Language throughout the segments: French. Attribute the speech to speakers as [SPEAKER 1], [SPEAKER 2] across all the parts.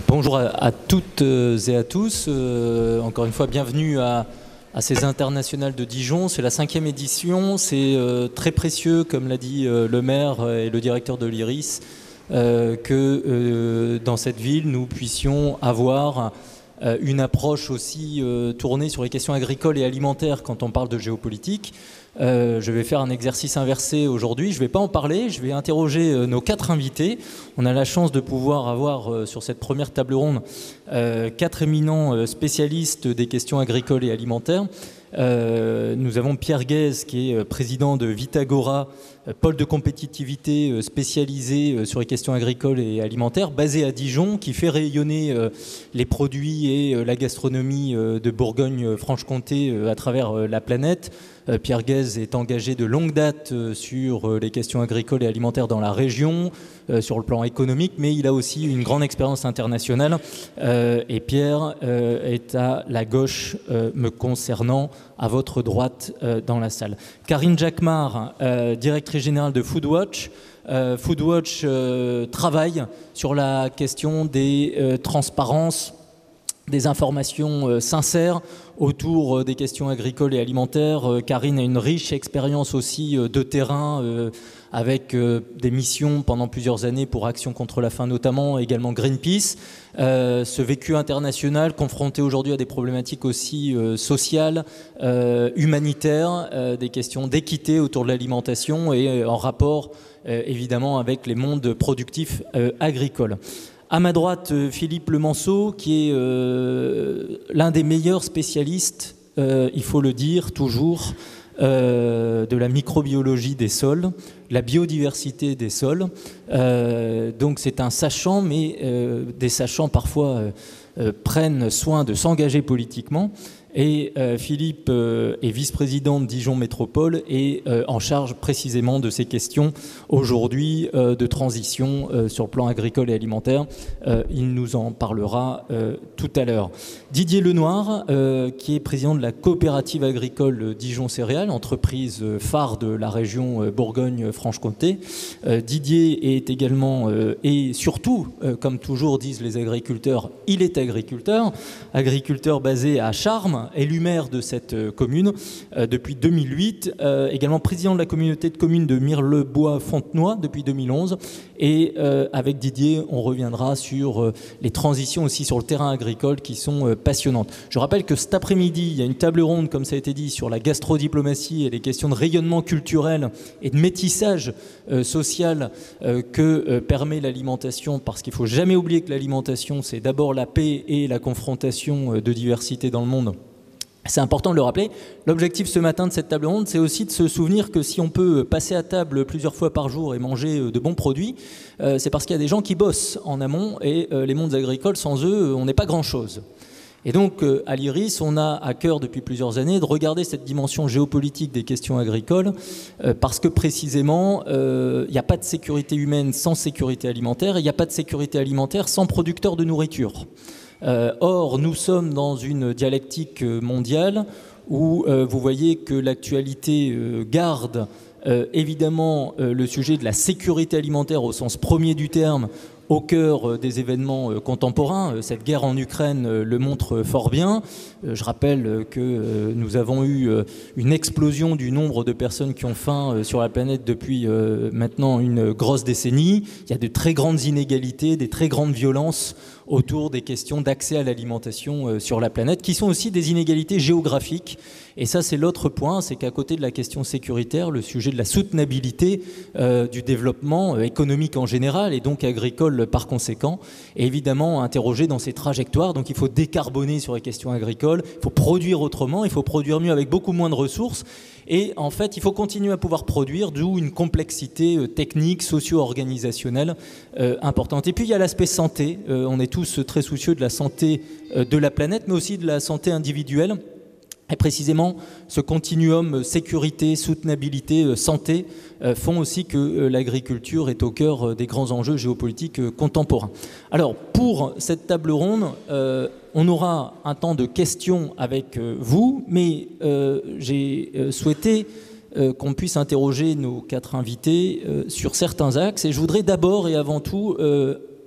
[SPEAKER 1] Bonjour à toutes et à tous. Encore une fois, bienvenue à ces internationales de Dijon. C'est la 5e édition. C'est très précieux, comme l'a dit le maire et le directeur de l'IRIS, que dans cette ville, nous puissions avoir une approche aussi tournée sur les questions agricoles et alimentaires quand on parle de géopolitique. Je vais faire un exercice inversé aujourd'hui. Je ne vais pas en parler, je vais interroger nos 4 invités. On a la chance de pouvoir avoir sur cette première table ronde 4 éminents spécialistes des questions agricoles et alimentaires. Nous avons Pierre Guèze, qui est président de Vitagora, pôle de compétitivité spécialisé sur les questions agricoles et alimentaires, basé à Dijon, qui fait rayonner les produits et la gastronomie de Bourgogne-Franche-Comté à travers la planète. Pierre Guèze est engagé de longue date sur les questions agricoles et alimentaires dans la région, sur le plan économique, mais il a aussi une grande expérience internationale. Et Pierre est à la gauche me concernant, à votre droite dans la salle. Karine Jacquemart, directrice générale de Foodwatch. Foodwatch travaille sur la question des transparences, des informations sincères autour des questions agricoles et alimentaires. Karine a une riche expérience aussi de terrain avec des missions pendant plusieurs années pour Action contre la faim notamment, également Greenpeace. Ce vécu international confronté aujourd'hui à des problématiques aussi sociales, humanitaires, des questions d'équité autour de l'alimentation et en rapport évidemment avec les mondes productifs agricoles. À ma droite, Philippe Lemanceau, qui est l'un des meilleurs spécialistes, il faut le dire toujours, de la microbiologie des sols, la biodiversité des sols. Donc c'est un sachant, mais des sachants parfois prennent soin de s'engager politiquement. Et Philippe est vice-président de Dijon Métropole et en charge précisément de ces questions aujourd'hui de transition sur le plan agricole et alimentaire. Il nous en parlera tout à l'heure. Didier Lenoir, qui est président de la coopérative agricole Dijon Céréales, entreprise phare de la région Bourgogne-Franche-Comté. Didier est également et surtout, comme toujours disent les agriculteurs, il est agriculteur basé à Charmes, élu maire de cette commune depuis 2008, également président de la communauté de communes de Mirlebois-Fontenoy depuis 2011. Et avec Didier, on reviendra sur les transitions aussi sur le terrain agricole qui sont passionnantes. Je rappelle que cet après-midi, il y a une table ronde, comme ça a été dit, sur la gastrodiplomatie et les questions de rayonnement culturel et de métissage social que permet l'alimentation, parce qu'il ne faut jamais oublier que l'alimentation, c'est d'abord la paix et la confrontation de diversité dans le monde. C'est important de le rappeler. L'objectif ce matin de cette table ronde, c'est aussi de se souvenir que si on peut passer à table plusieurs fois par jour et manger de bons produits, c'est parce qu'il y a des gens qui bossent en amont et les mondes agricoles, sans eux, on n'est pas grand-chose. Et donc, à l'IRIS, on a à cœur depuis plusieurs années de regarder cette dimension géopolitique des questions agricoles parce que précisément, il n'y a pas de sécurité humaine sans sécurité alimentaire et il n'y a pas de sécurité alimentaire sans producteurs de nourriture. Or, nous sommes dans une dialectique mondiale où vous voyez que l'actualité garde évidemment le sujet de la sécurité alimentaire au sens premier du terme au cœur des événements contemporains. Cette guerre en Ukraine le montre fort bien. Je rappelle que nous avons eu une explosion du nombre de personnes qui ont faim sur la planète depuis maintenant une grosse décennie. Il y a de très grandes inégalités, des très grandes violences autour des questions d'accès à l'alimentation sur la planète, qui sont aussi des inégalités géographiques. Et ça, c'est l'autre point, c'est qu'à côté de la question sécuritaire, le sujet de la soutenabilité du développement économique en général, et donc agricole par conséquent, est évidemment interrogé dans ces trajectoires. Donc il faut décarboner sur les questions agricoles, il faut produire autrement, il faut produire mieux avec beaucoup moins de ressources. Et en fait, il faut continuer à pouvoir produire, d'où une complexité technique, socio-organisationnelle importante. Et puis, il y a l'aspect santé. On est tous très soucieux de la santé de la planète, mais aussi de la santé individuelle. Et précisément, ce continuum sécurité, soutenabilité, santé font aussi que l'agriculture est au cœur des grands enjeux géopolitiques contemporains. Alors, pour cette table ronde, on aura un temps de questions avec vous, mais j'ai souhaité qu'on puisse interroger nos 4 invités sur certains axes. Et je voudrais d'abord et avant tout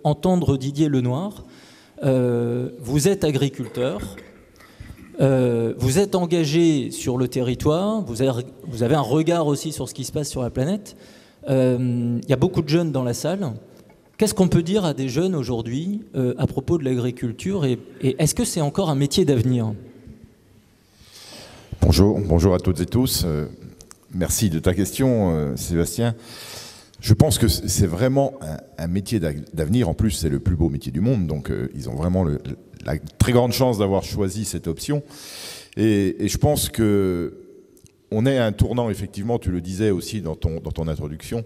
[SPEAKER 1] entendre Didier Lenoir, vous êtes agriculteur, vous êtes engagé sur le territoire, vous avez un regard aussi sur ce qui se passe sur la planète. Il y a beaucoup de jeunes dans la salle. Qu'est-ce qu'on peut dire à des jeunes aujourd'hui à propos de l'agriculture et est-ce que c'est encore un métier d'avenir ?
[SPEAKER 2] Bonjour à toutes et tous. Merci de ta question, Sébastien. Je pense que c'est vraiment un métier d'avenir. En plus, c'est le plus beau métier du monde. Donc, ils ont vraiment la très grande chance d'avoir choisi cette option. Et je pense qu'on est à un tournant, effectivement, tu le disais aussi dans ton introduction.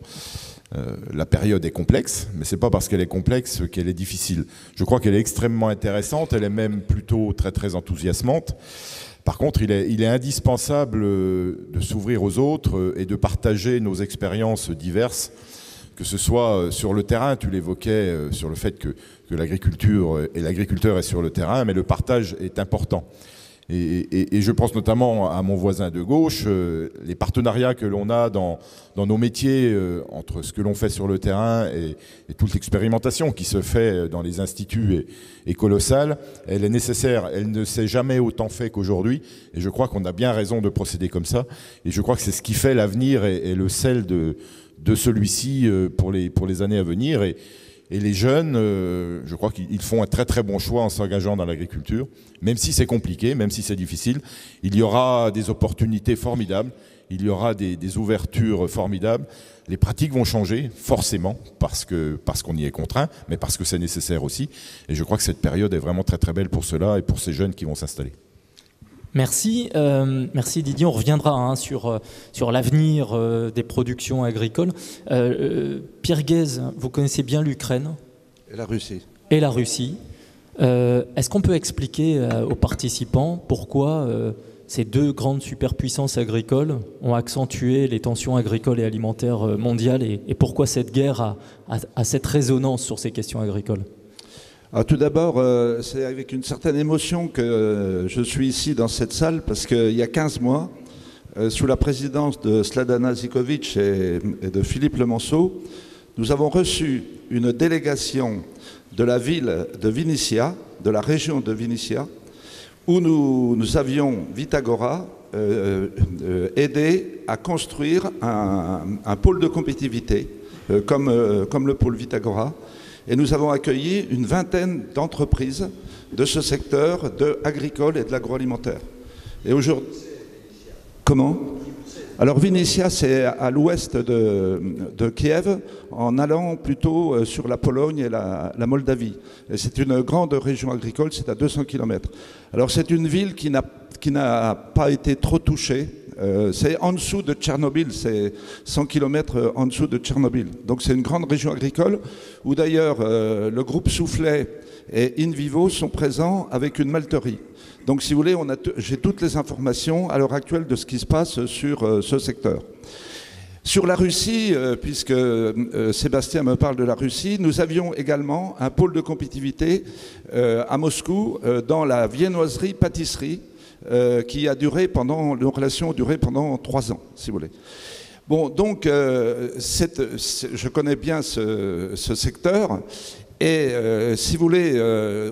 [SPEAKER 2] La période est complexe, mais ce n'est pas parce qu'elle est complexe qu'elle est difficile. Je crois qu'elle est extrêmement intéressante. Elle est même plutôt très, très enthousiasmante. Par contre, il est indispensable de s'ouvrir aux autres et de partager nos expériences diverses, que ce soit sur le terrain, tu l'évoquais sur le fait que l'agriculture et l'agriculteur est sur le terrain, mais le partage est important. Et je pense notamment à mon voisin de gauche, les partenariats que l'on a dans nos métiers entre ce que l'on fait sur le terrain et toute l'expérimentation qui se fait dans les instituts est colossale. Elle est nécessaire, elle ne s'est jamais autant fait qu'aujourd'hui et je crois qu'on a bien raison de procéder comme ça. Et je crois que c'est ce qui fait l'avenir et le sel de celui-ci pour les années à venir. Et les jeunes, je crois qu'ils font un très très bon choix en s'engageant dans l'agriculture. Même si c'est compliqué, même si c'est difficile, il y aura des opportunités formidables, il y aura des ouvertures formidables. Les pratiques vont changer, forcément, parce qu'on y est contraint, mais parce que c'est nécessaire aussi. Et je crois que cette période est vraiment très très belle pour cela et pour ces jeunes qui vont s'installer.
[SPEAKER 1] Merci, merci Didier. On reviendra sur l'avenir des productions agricoles. Pierre Guez, vous connaissez bien l'Ukraine
[SPEAKER 3] et la Russie.
[SPEAKER 1] Et la Russie. Est-ce qu'on peut expliquer aux participants pourquoi ces deux grandes superpuissances agricoles ont accentué les tensions agricoles et alimentaires mondiales et pourquoi cette guerre a cette résonance sur ces questions agricoles ?
[SPEAKER 3] Alors, tout d'abord, c'est avec une certaine émotion que je suis ici dans cette salle parce qu'il y a 15 mois, sous la présidence de Sladana Zikovic et de Philippe Lemonceau, nous avons reçu une délégation de la ville de Vinicia, de la région de Vinicia, où nous avions, Vitagora, aidé à construire un pôle de compétitivité, comme le pôle Vitagora. Et nous avons accueilli une vingtaine d'entreprises de ce secteur agricole et de l'agroalimentaire. Et aujourd'hui... Comment ? Alors Vinicia, c'est à l'ouest de Kiev, en allant plutôt sur la Pologne et la Moldavie. Et c'est une grande région agricole, c'est à 200 km. Alors c'est une ville qui n'a pas été trop touchée. C'est en dessous de Tchernobyl, c'est 100 km en dessous de Tchernobyl. Donc c'est une grande région agricole où d'ailleurs le groupe Soufflet et InVivo sont présents avec une malterie. Donc si vous voulez, j'ai toutes les informations à l'heure actuelle de ce qui se passe sur ce secteur. Sur la Russie, puisque Sébastien me parle de la Russie, nous avions également un pôle de compétitivité à Moscou dans la viennoiserie-pâtisserie qui a duré nos relations ont duré pendant 3 ans, si vous voulez. Bon, donc, je connais bien ce secteur. Et si vous voulez,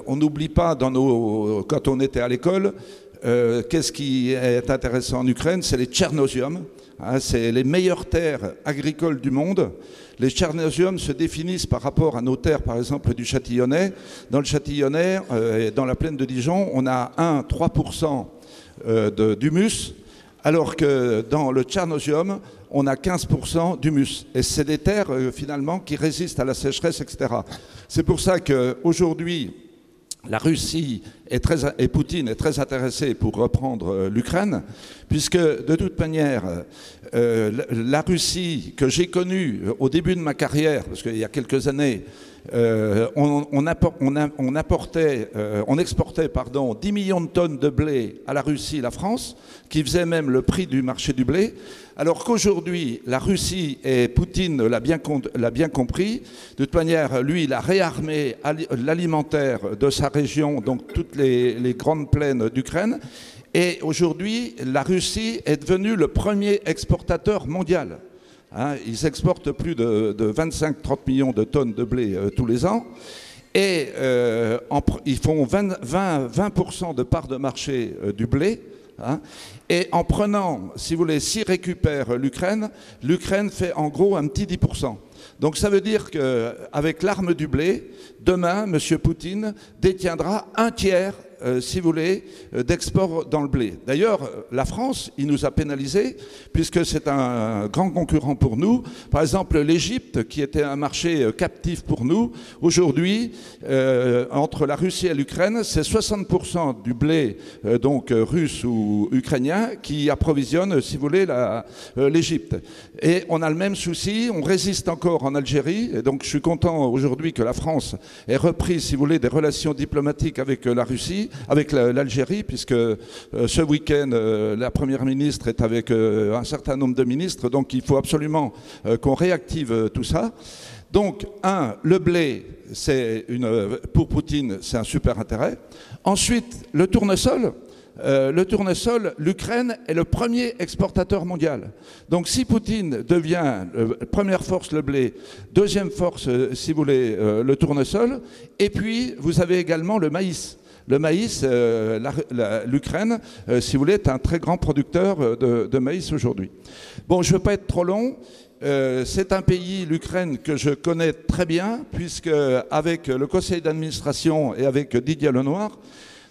[SPEAKER 3] on n'oublie pas quand on était à l'école, qu'est-ce qui est intéressant en Ukraine, c'est les tchernosiums. Hein, c'est les meilleures terres agricoles du monde. Les tchernosiums se définissent par rapport à nos terres, par exemple, du Châtillonnais. Dans le Châtillonnais, dans la plaine de Dijon, on a 3% d'humus, alors que dans le tchernosium, on a 15% d'humus. Et c'est des terres, finalement, qui résistent à la sécheresse, etc. C'est pour ça qu'aujourd'hui, la Russie et Poutine est très intéressé pour reprendre l'Ukraine, puisque, de toute manière, la Russie, que j'ai connue au début de ma carrière, parce qu'il y a quelques années, on exportait 10 millions de tonnes de blé à la Russie et la France, qui faisait même le prix du marché du blé, alors qu'aujourd'hui, la Russie et Poutine l'a bien compris. De toute manière, lui, il a réarmé l'alimentaire de sa région, donc toutes les grandes plaines d'Ukraine. Et aujourd'hui, la Russie est devenue le premier exportateur mondial. Hein, ils exportent plus de 25-30 millions de tonnes de blé tous les ans. Et ils font 20% de part de marché du blé. Hein, et en prenant, si vous voulez, s'ils récupèrent l'Ukraine, l'Ukraine fait en gros un petit 10%. Donc ça veut dire qu'avec l'arme du blé, demain, M. Poutine détiendra un tiers, si vous voulez, d'export dans le blé. D'ailleurs, la France, il nous a pénalisés, puisque c'est un grand concurrent pour nous. Par exemple, l'Égypte, qui était un marché captif pour nous, aujourd'hui, entre la Russie et l'Ukraine, c'est 60% du blé donc russe ou ukrainien qui approvisionne, si vous voulez, l'Égypte. Et on a le même souci, on résiste encore en Algérie, et donc je suis content aujourd'hui que la France ait repris, si vous voulez, des relations diplomatiques avec la Russie, avec l'Algérie, puisque ce week-end, la Première ministre est avec un certain nombre de ministres, donc il faut absolument qu'on réactive tout ça. Donc, le blé, pour Poutine, c'est un super intérêt. Ensuite, le tournesol. L'Ukraine est le premier exportateur mondial. Donc si Poutine devient première force le blé, deuxième force, si vous voulez, le tournesol, et puis vous avez également le maïs. Le maïs, l'Ukraine, si vous voulez, est un très grand producteur de maïs aujourd'hui. Bon, je ne veux pas être trop long. C'est un pays, l'Ukraine, que je connais très bien, puisque avec le conseil d'administration et avec Didier Lenoir,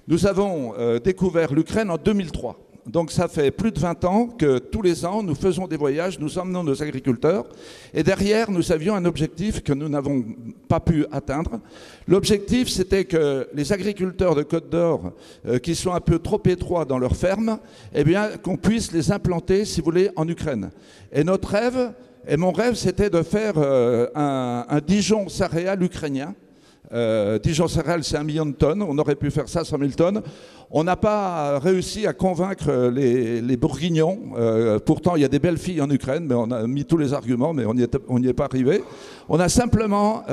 [SPEAKER 3] nous avons découvert l'Ukraine en 2003. Donc ça fait plus de 20 ans que tous les ans, nous faisons des voyages, nous emmenons nos agriculteurs. Et derrière, nous avions un objectif que nous n'avons pas pu atteindre. L'objectif, c'était que les agriculteurs de Côte d'Or, qui sont un peu trop étroits dans leurs fermes, eh bien, qu'on puisse les implanter, si vous voulez, en Ukraine. Et notre rêve, et mon rêve, c'était de faire un Dijon céréales ukrainien. Dijon céréales, c'est 1 million de tonnes. On aurait pu faire ça 100 000 tonnes. On n'a pas réussi à convaincre les Bourguignons. Pourtant, il y a des belles filles en Ukraine, mais on a mis tous les arguments, mais on n'y est pas arrivé. On a simplement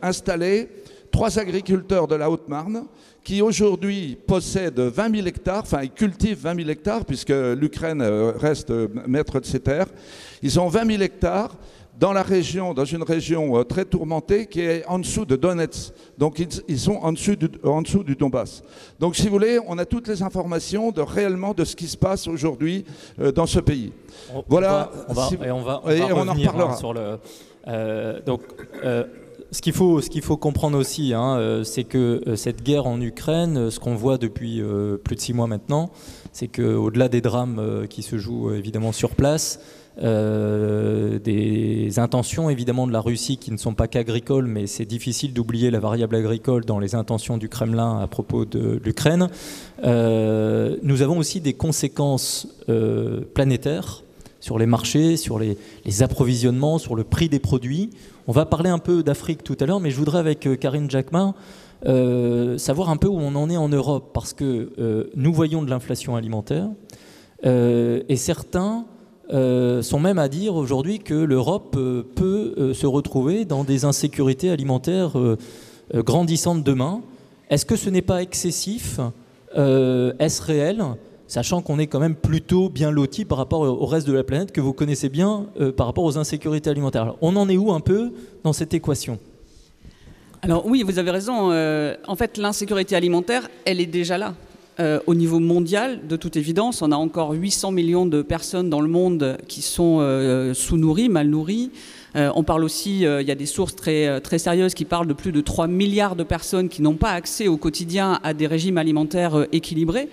[SPEAKER 3] installé 3 agriculteurs de la Haute-Marne qui aujourd'hui possèdent 20 000 hectares, enfin ils cultivent 20 000 hectares puisque l'Ukraine reste maître de ses terres. Ils ont 20 000 hectares. Dans une région très tourmentée qui est en dessous de Donetsk. Donc ils sont en dessous du Donbass. Donc si vous voulez, on a toutes les informations réellement de ce qui se passe aujourd'hui dans ce pays. Voilà.
[SPEAKER 1] On en reparlera. Sur le. Ce qu'il faut comprendre aussi, c'est que cette guerre en Ukraine, ce qu'on voit depuis plus de 6 mois maintenant, c'est qu'au-delà des drames qui se jouent évidemment sur place, des intentions évidemment de la Russie qui ne sont pas qu'agricoles, mais c'est difficile d'oublier la variable agricole dans les intentions du Kremlin à propos de l'Ukraine. Nous avons aussi des conséquences planétaires sur les marchés, sur les approvisionnements, sur le prix des produits. On va parler un peu d'Afrique tout à l'heure, mais je voudrais avec Karine Jacquemin savoir un peu où on en est en Europe, parce que nous voyons de l'inflation alimentaire et certains sont même à dire aujourd'hui que l'Europe peut se retrouver dans des insécurités alimentaires grandissantes demain. Est-ce que ce n'est pas excessif? Est-ce réel? Sachant qu'on est quand même plutôt bien loti par rapport au reste de la planète que vous connaissez bien par rapport aux insécurités alimentaires. Alors, on en est où un peu dans cette équation?
[SPEAKER 4] Alors oui, vous avez raison. En fait, l'insécurité alimentaire, elle est déjà là. Au niveau mondial, de toute évidence, on a encore 800 millions de personnes dans le monde qui sont sous-nourries, mal nourries. On parle aussi, il y a des sources très, très sérieuses qui parlent de plus de 3 milliards de personnes qui n'ont pas accès au quotidien à des régimes alimentaires équilibrés.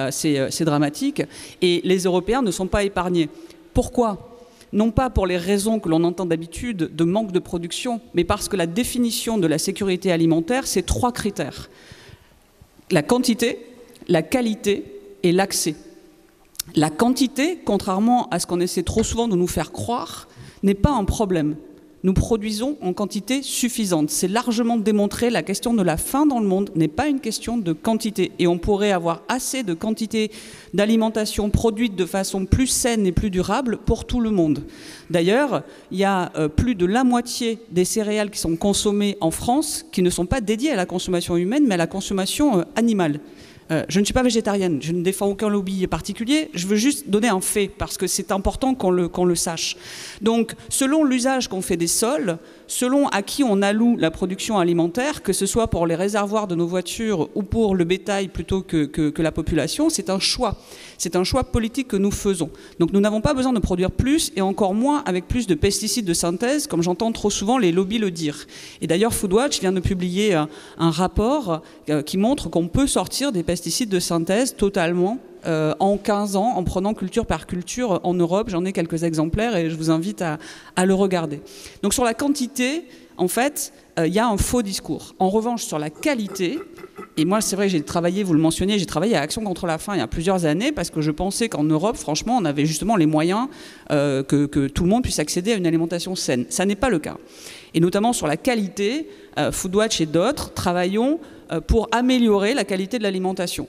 [SPEAKER 4] C'est dramatique. Et les Européens ne sont pas épargnés. Pourquoi ? Non pas pour les raisons que l'on entend d'habitude de manque de production, mais parce que la définition de la sécurité alimentaire, c'est 3 critères. La quantité, la qualité et l'accès. La quantité, contrairement à ce qu'on essaie trop souvent de nous faire croire, n'est pas un problème. Nous produisons en quantité suffisante. C'est largement démontré, la question de la faim dans le monde n'est pas une question de quantité. Et on pourrait avoir assez de quantité d'alimentation produite de façon plus saine et plus durable pour tout le monde. D'ailleurs, il y a plus de la moitié des céréales qui sont consommées en France qui ne sont pas dédiées à la consommation humaine, mais à la consommation animale. Je ne suis pas végétarienne, je ne défends aucun lobby particulier, je veux juste donner un fait, parce que c'est important qu'on le sache. Donc, selon l'usage qu'on fait des sols, selon à qui on alloue la production alimentaire, que ce soit pour les réservoirs de nos voitures ou pour le bétail plutôt que la population, c'est un choix. C'est un choix politique que nous faisons. Donc nous n'avons pas besoin de produire plus, et encore moins avec plus de pesticides de synthèse, comme j'entends trop souvent les lobbies le dire. Et d'ailleurs, Foodwatch vient de publier un rapport qui montre qu'on peut sortir des pesticides de synthèse totalement en 15 ans, en prenant culture par culture en Europe. J'en ai quelques exemplaires et je vous invite à le regarder. Donc sur la quantité, en fait, il y a un faux discours. En revanche, sur la qualité, et moi c'est vrai, j'ai travaillé, vous le mentionniez, j'ai travaillé à Action contre la faim il y a plusieurs années, parce que je pensais qu'en Europe, franchement, on avait justement les moyens que tout le monde puisse accéder à une alimentation saine. Ça n'est pas le cas. Et notamment sur la qualité, Foodwatch et d'autres travaillons pour améliorer la qualité de l'alimentation.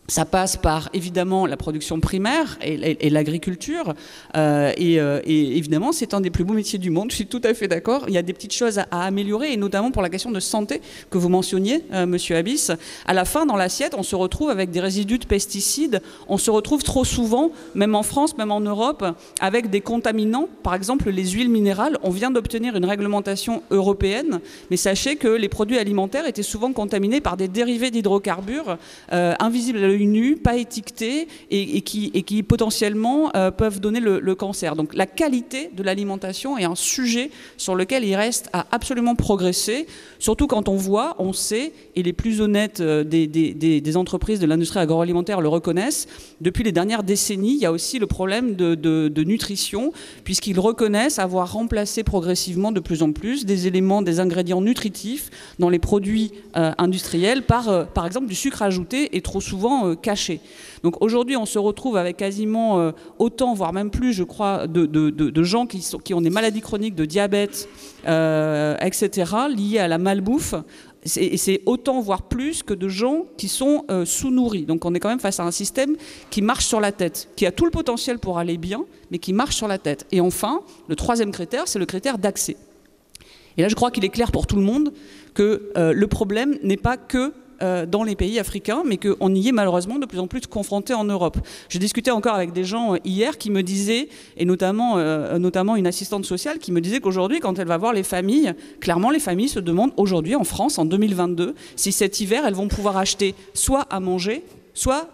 [SPEAKER 4] Ça passe par, évidemment, la production primaire et l'agriculture. Et évidemment, c'est un des plus beaux métiers du monde. Je suis tout à fait d'accord. Il y a des petites choses à améliorer, et notamment pour la question de santé que vous mentionniez, Monsieur Abyss. À la fin, dans l'assiette, on se retrouve avec des résidus de pesticides. On se retrouve trop souvent, même en France, même en Europe, avec des contaminants. Par exemple, les huiles minérales. On vient d'obtenir une réglementation européenne, mais sachez que les produits alimentaires étaient souvent contaminés par des dérivés d'hydrocarbures invisibles à l'œil nu, pas étiquetés, et qui potentiellement peuvent donner le cancer. Donc la qualité de l'alimentation est un sujet sur lequel il reste à absolument progresser, surtout quand on sait, et les plus honnêtes des entreprises de l'industrie agroalimentaire le reconnaissent, depuis les dernières décennies, il y a aussi le problème de nutrition, puisqu'ils reconnaissent avoir remplacé progressivement de plus en plus des éléments, des ingrédients nutritifs dans les produits industriels par exemple du sucre ajouté, et trop souvent caché. Donc aujourd'hui, on se retrouve avec quasiment autant, voire même plus, je crois, de gens qui ont des maladies chroniques, de diabète, etc., liées à la malbouffe. Et c'est autant, voire plus, que de gens qui sont sous-nourris. Donc on est quand même face à un système qui marche sur la tête, qui a tout le potentiel pour aller bien, mais qui marche sur la tête. Et enfin, le troisième critère, c'est le critère d'accès. Et là, je crois qu'il est clair pour tout le monde que le problème n'est pas que dans les pays africains, mais qu'on y est malheureusement de plus en plus confronté en Europe. Je discutais encore avec des gens hier qui me disaient, et notamment une assistante sociale qui me disait qu'aujourd'hui, quand elle va voir les familles, clairement les familles se demandent aujourd'hui en France, en 2022, si cet hiver, elles vont pouvoir acheter soit à manger, soit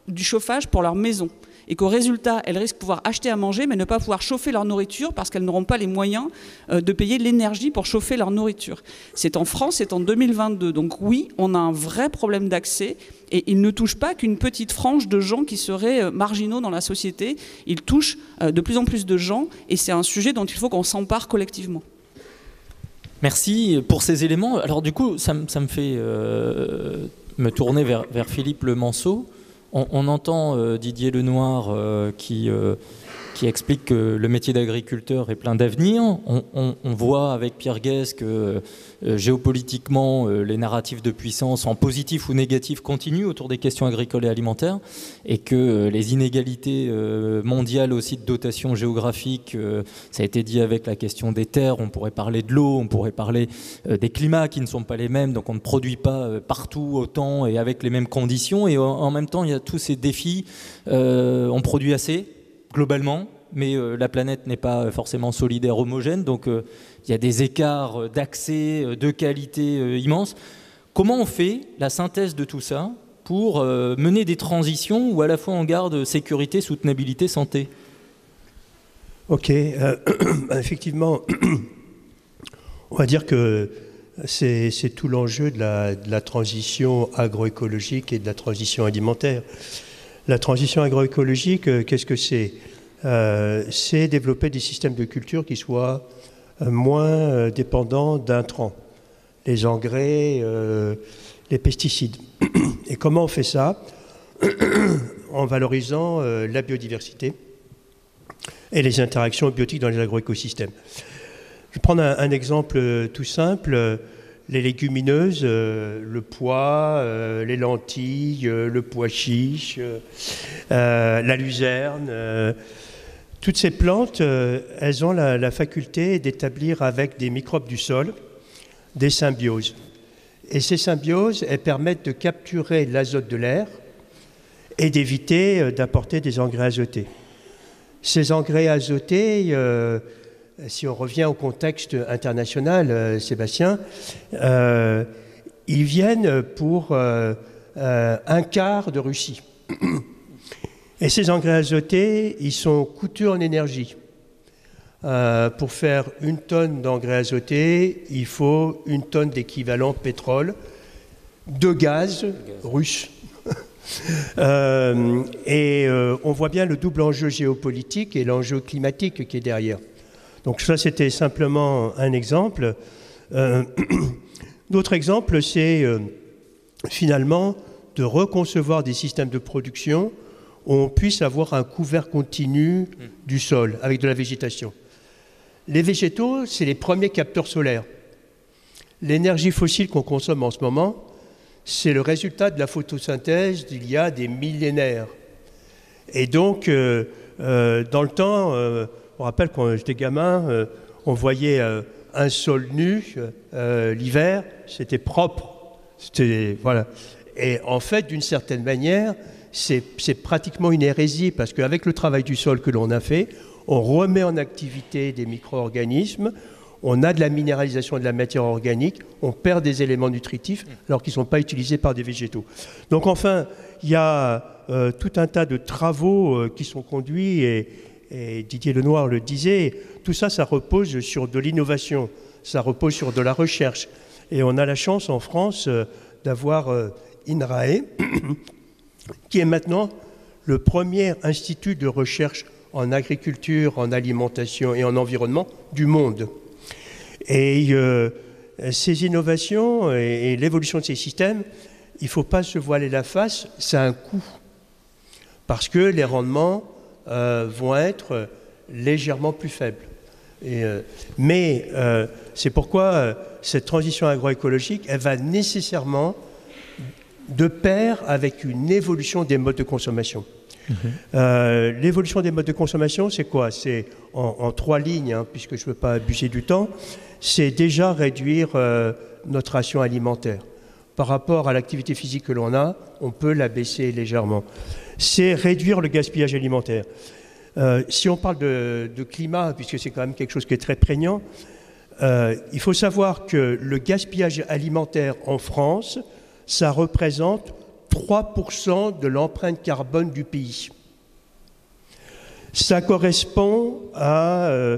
[SPEAKER 4] du chauffage pour leur maison. Et qu'au résultat, elles risquent de pouvoir acheter à manger, mais ne pas pouvoir chauffer leur nourriture parce qu'elles n'auront pas les moyens de payer l'énergie pour chauffer leur nourriture. C'est en France, c'est en 2022. Donc oui, on a un vrai problème d'accès, et il ne touche pas qu'une petite frange de gens qui seraient marginaux dans la société. Il touche de plus en plus de gens, et c'est un sujet dont il faut qu'on s'empare collectivement.
[SPEAKER 1] Merci pour ces éléments. Alors du coup, ça me fait me tourner vers Philippe Lemanceau. On entend Didier Lenoir qui explique que le métier d'agriculteur est plein d'avenir. On voit avec Pierre Guès que géopolitiquement, les narratifs de puissance, en positif ou négatif, continuent autour des questions agricoles et alimentaires, et que les inégalités mondiales aussi de dotation géographique, ça a été dit avec la question des terres, on pourrait parler de l'eau, on pourrait parler des climats qui ne sont pas les mêmes, donc on ne produit pas partout autant et avec les mêmes conditions, et en même temps il y a tous ces défis, on produit assez globalement, mais la planète n'est pas forcément solidaire, homogène, donc il y a des écarts d'accès, de qualité immenses. Comment on fait la synthèse de tout ça pour mener des transitions où à la fois on garde sécurité, soutenabilité, santé?
[SPEAKER 5] Ok, effectivement, on va dire que c'est tout l'enjeu de la transition agroécologique et de la transition alimentaire. La transition agroécologique, qu'est-ce que c'est? C'est développer des systèmes de culture qui soient moins dépendants d'intrants, les engrais, les pesticides. Et comment on fait ça? En valorisant la biodiversité et les interactions biotiques dans les agroécosystèmes. Je vais prendre un exemple tout simple. Les légumineuses, le pois, les lentilles, le pois chiche, la luzerne. Toutes ces plantes, elles ont la faculté d'établir avec des microbes du sol des symbioses. Et ces symbioses, elles permettent de capturer l'azote de l'air et d'éviter d'apporter des engrais azotés. Ces engrais azotés, si on revient au contexte international, Sébastien, ils viennent pour un quart de Russie. Et ces engrais azotés, ils sont coûteux en énergie. Pour faire 1 tonne d'engrais azotés, il faut 1 tonne d'équivalent pétrole, de gaz russe. On voit bien le double enjeu géopolitique et l'enjeu climatique qui est derrière. Donc ça, c'était simplement un exemple. D'autres exemples, c'est finalement de reconcevoir des systèmes de production où on puisse avoir un couvert continu du sol avec de la végétation. Les végétaux, c'est les premiers capteurs solaires. L'énergie fossile qu'on consomme en ce moment, c'est le résultat de la photosynthèse d'il y a des millénaires. Et donc, dans le temps, on rappelle quand j'étais gamin, on voyait un sol nu l'hiver, c'était propre. Voilà. Et en fait, d'une certaine manière, c'est pratiquement une hérésie parce qu'avec le travail du sol que l'on a fait, on remet en activité des micro-organismes, on a de la minéralisation de la matière organique, on perd des éléments nutritifs alors qu'ils ne sont pas utilisés par des végétaux. Donc enfin, il y a tout un tas de travaux qui sont conduits et Didier Lenoir le disait, tout ça, ça repose sur de l'innovation, ça repose sur de la recherche. Et on a la chance en France d'avoir INRAE, qui est maintenant le premier institut de recherche en agriculture, en alimentation et en environnement du monde. Et ces innovations et l'évolution de ces systèmes, il ne faut pas se voiler la face, c'est un coût. Parce que les rendements vont être légèrement plus faibles. Mais c'est pourquoi cette transition agroécologique, elle va nécessairement de pair avec une évolution des modes de consommation. L'évolution des modes de consommation, c'est quoi? C'est en 3 lignes, hein, puisque je ne veux pas abuser du temps. C'est déjà réduire notre ration alimentaire. Par rapport à l'activité physique que l'on a, on peut la baisser légèrement. C'est réduire le gaspillage alimentaire. Si on parle de climat, puisque c'est quand même quelque chose qui est très prégnant, il faut savoir que le gaspillage alimentaire en France, ça représente 3% de l'empreinte carbone du pays. Ça correspond à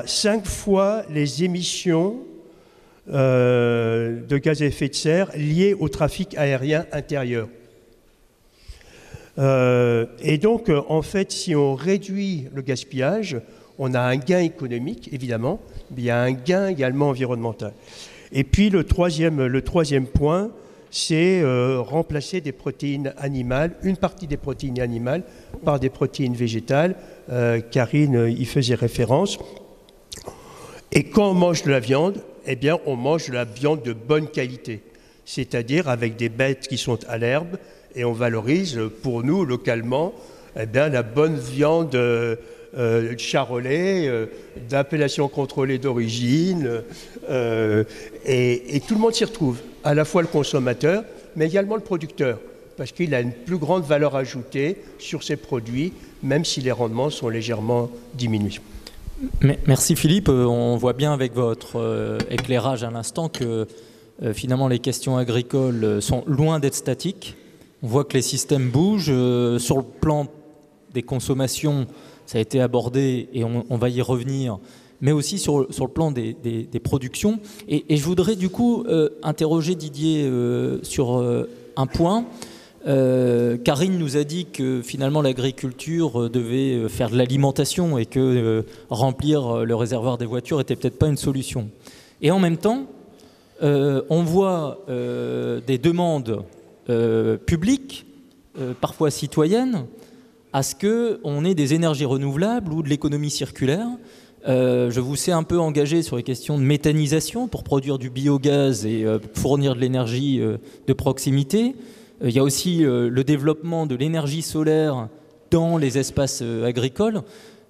[SPEAKER 5] 5 fois les émissions de gaz à effet de serre liées au trafic aérien intérieur. Et donc, en fait, si on réduit le gaspillage, on a un gain économique, évidemment, mais il y a un gain également environnemental. Et puis, le troisième point, c'est remplacer des protéines animales, une partie des protéines animales, par des protéines végétales. Karine y faisait référence. Et quand on mange de la viande, eh bien, on mange de la viande de bonne qualité, c'est-à-dire avec des bêtes qui sont à l'herbe, et on valorise pour nous, localement, eh bien, la bonne viande charolais, d'appellation contrôlée d'origine, et tout le monde s'y retrouve, à la fois le consommateur, mais également le producteur, parce qu'il a une plus grande valeur ajoutée sur ses produits, même si les rendements sont légèrement diminués.
[SPEAKER 1] Merci Philippe, on voit bien avec votre éclairage à l'instant que finalement les questions agricoles sont loin d'être statiques. On voit que les systèmes bougent. Sur le plan des consommations, ça a été abordé et on va y revenir, mais aussi sur le plan des productions. Et je voudrais du coup interroger Didier sur un point. Karine nous a dit que finalement l'agriculture devait faire de l'alimentation et que remplir le réservoir des voitures était peut-être pas une solution. Et en même temps, on voit des demandes publiques, parfois citoyennes, à ce qu'on ait des énergies renouvelables ou de l'économie circulaire. Je vous sais un peu engagé sur les questions de méthanisation pour produire du biogaz et fournir de l'énergie de proximité. Il y a aussi le développement de l'énergie solaire dans les espaces agricoles.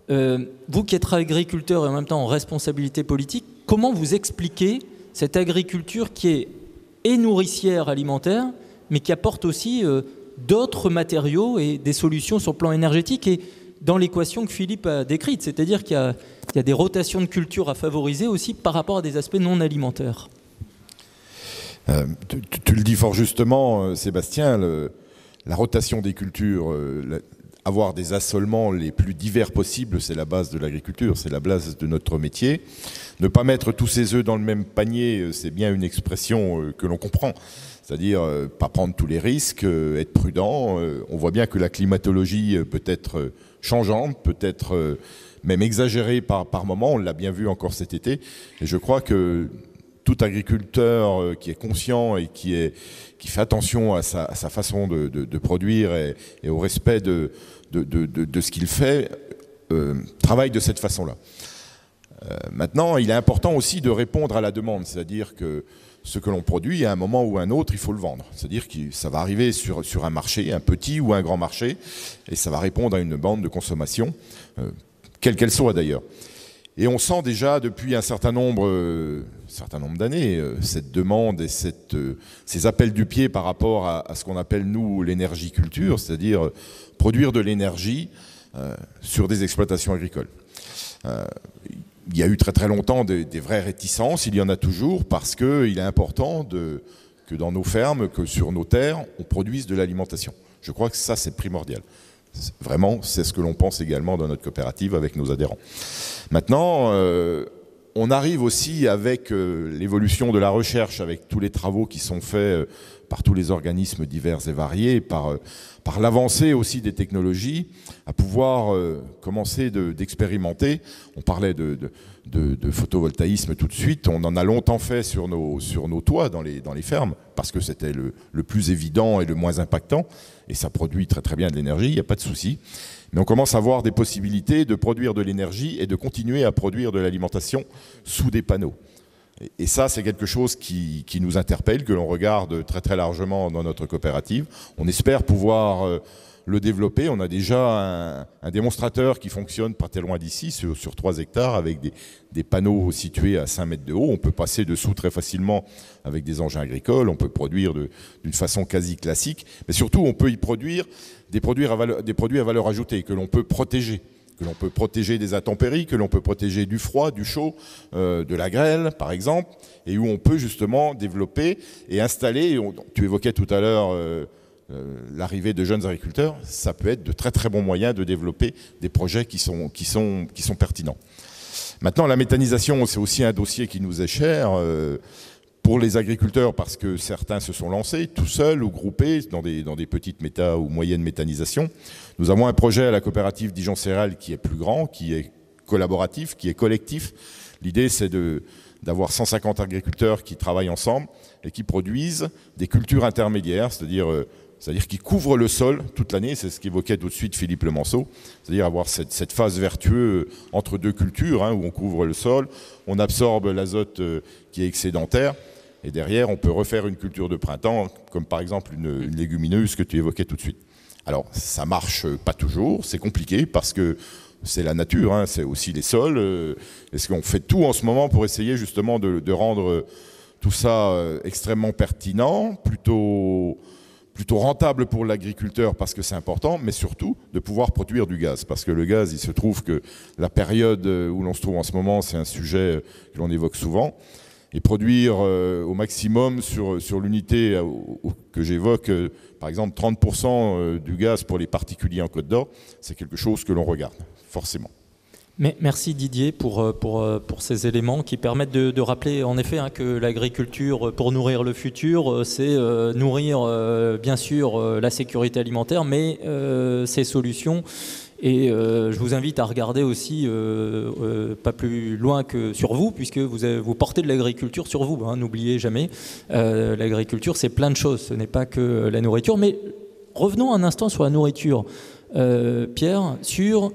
[SPEAKER 1] Vous qui êtes agriculteur et en même temps en responsabilité politique, comment vous expliquez cette agriculture qui est nourricière alimentaire, mais qui apporte aussi d'autres matériaux et des solutions sur le plan énergétique et dans l'équation que Philippe a décrite, c'est-à-dire qu'il y a des rotations de culture à favoriser aussi par rapport à des aspects non alimentaires.
[SPEAKER 2] Tu le dis fort justement, Sébastien, la rotation des cultures, avoir des assolements les plus divers possibles, c'est la base de l'agriculture, c'est la base de notre métier. Ne pas mettre tous ses œufs dans le même panier, c'est bien une expression que l'on comprend. C'est-à-dire pas prendre tous les risques, être prudent. On voit bien que la climatologie peut être changeante, peut être même exagérée par moment. On l'a bien vu encore cet été. Et je crois que tout agriculteur qui est conscient et qui fait attention à sa façon de produire et au respect de ce qu'il fait, travaille de cette façon-là. Maintenant, il est important aussi de répondre à la demande, c'est-à-dire que ce que l'on produit, à un moment ou à un autre, il faut le vendre. C'est-à-dire que ça va arriver sur un marché, un petit ou un grand marché, et ça va répondre à une bande de consommation, quelle qu'elle soit d'ailleurs. Et on sent déjà depuis un certain nombre d'années cette demande et ces appels du pied par rapport à ce qu'on appelle, nous, l'énergie-culture, c'est-à-dire produire de l'énergie sur des exploitations agricoles. Il y a eu très très longtemps des vraies réticences, il y en a toujours, parce qu'il est important que dans nos fermes, que sur nos terres, on produise de l'alimentation. Je crois que ça, c'est primordial. Vraiment, c'est ce que l'on pense également dans notre coopérative avec nos adhérents. Maintenant, on arrive aussi avec l'évolution de la recherche, avec tous les travaux qui sont faits par tous les organismes divers et variés, par l'avancée aussi des technologies, à pouvoir commencer d'expérimenter. On parlait de photovoltaïsme tout de suite. On en a longtemps fait sur nos toits dans les fermes, parce que c'était le plus évident et le moins impactant. Et ça produit très très bien de l'énergie, il n'y a pas de souci. Mais on commence à avoir des possibilités de produire de l'énergie et de continuer à produire de l'alimentation sous des panneaux. Et ça, c'est quelque chose qui nous interpelle, que l'on regarde très très largement dans notre coopérative. On espère pouvoir le développer. On a déjà un démonstrateur qui fonctionne pas très loin d'ici, sur 3 hectares, avec des panneaux situés à 5 mètres de haut. On peut passer dessous très facilement avec des engins agricoles. On peut produire d'une façon quasi classique. Mais surtout, on peut y produire des produits à valeur ajoutée que l'on peut protéger. Que l'on peut protéger des intempéries, que l'on peut protéger du froid, du chaud, de la grêle, par exemple, et où on peut justement développer et installer, tu évoquais tout à l'heure l'arrivée de jeunes agriculteurs, ça peut être de très très bons moyens de développer des projets qui sont pertinents. Maintenant, la méthanisation, c'est aussi un dossier qui nous est cher. Pour les agriculteurs, parce que certains se sont lancés tout seuls ou groupés dans des petites ou moyennes méthanisations. Nous avons un projet à la coopérative Dijon Céréales qui est plus grand, qui est collaboratif, qui est collectif. L'idée, c'est d'avoir 150 agriculteurs qui travaillent ensemble et qui produisent des cultures intermédiaires, c'est-à-dire qui couvrent le sol toute l'année. C'est ce qu'évoquait tout de suite Philippe Lemanceau, c'est-à-dire avoir cette phase vertueuse entre 2 cultures, où on couvre le sol, on absorbe l'azote qui est excédentaire. Et derrière, on peut refaire une culture de printemps, comme par exemple une légumineuse que tu évoquais tout de suite. Alors, ça marche pas toujours, c'est compliqué parce que c'est la nature, c'est aussi les sols. Est-ce qu'on fait tout en ce moment pour essayer justement de rendre tout ça extrêmement pertinent, plutôt rentable pour l'agriculteur parce que c'est important, mais surtout de pouvoir produire du gaz. Parce que le gaz, il se trouve que la période où l'on se trouve en ce moment, c'est un sujet que l'on évoque souvent. Et produire au maximum sur l'unité que j'évoque, par exemple 30% du gaz pour les particuliers en Côte d'Or, c'est quelque chose que l'on regarde, forcément.
[SPEAKER 1] Mais merci Didier pour ces éléments qui permettent de rappeler en effet que l'agriculture pour nourrir le futur, c'est nourrir bien sûr la sécurité alimentaire, mais ces solutions. Et je vous invite à regarder aussi, pas plus loin que sur vous, puisque vous portez de l'agriculture sur vous, n'oubliez jamais. L'agriculture, c'est plein de choses, ce n'est pas que la nourriture. Mais revenons un instant sur la nourriture, Pierre, sur...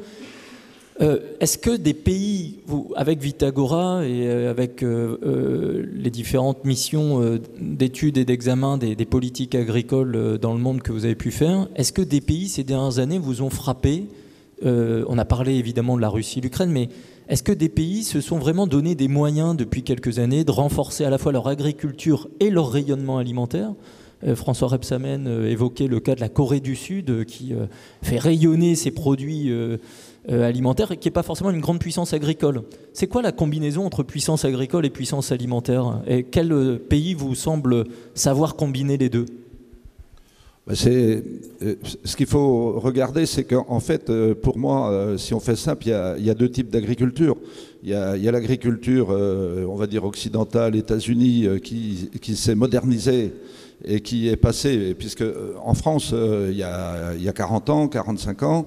[SPEAKER 1] est-ce que des pays, avec Vitagora et avec les différentes missions d'études et d'examen des politiques agricoles dans le monde que vous avez pu faire, est-ce que des pays ces dernières années vous ont frappé? On a parlé évidemment de la Russie, l'Ukraine, mais est-ce que des pays se sont vraiment donné des moyens depuis quelques années de renforcer à la fois leur agriculture et leur rayonnement alimentaire? François Rebsamen évoquait le cas de la Corée du Sud qui fait rayonner ses produits alimentaire, qui n'est pas forcément une grande puissance agricole. C'est quoi la combinaison entre puissance agricole et puissance alimentaire? Et quel pays vous semble savoir combiner les deux?
[SPEAKER 3] Ce qu'il faut regarder, c'est qu'en fait, pour moi, si on fait simple, il y a deux types d'agriculture. Il y a l'agriculture, on va dire occidentale, États-Unis, qui s'est modernisée et qui est passée, puisque en France, il y a 40 ans, 45 ans,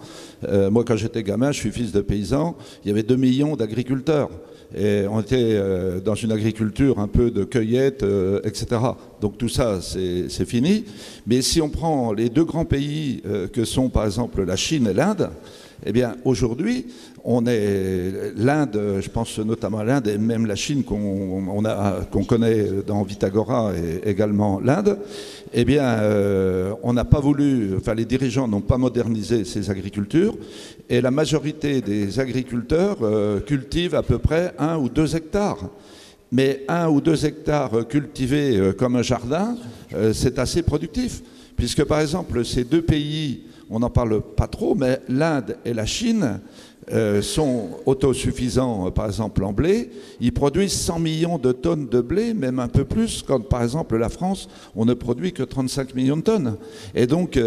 [SPEAKER 3] moi quand j'étais gamin, je suis fils de paysan, il y avait 2 millions d'agriculteurs. Et on était dans une agriculture un peu de cueillette, etc. Donc tout ça, c'est fini. Mais si on prend les deux grands pays que sont par exemple la Chine et l'Inde, eh bien aujourd'hui, on est l'Inde, je pense notamment à l'Inde et même la Chine qu'on connaît dans Vitagora et également l'Inde, eh bien on n'a pas voulu, enfin les dirigeants n'ont pas modernisé ces agricultures et la majorité des agriculteurs cultivent à peu près 1 ou 2 hectares. Mais 1 ou 2 hectares cultivés comme un jardin, c'est assez productif. Puisque par exemple ces deux pays, on n'en parle pas trop, mais l'Inde et la Chine sont autosuffisants, par exemple en blé. Ils produisent 100 millions de tonnes de blé, même un peu plus, quand par exemple la France, on ne produit que 35 millions de tonnes. Et donc,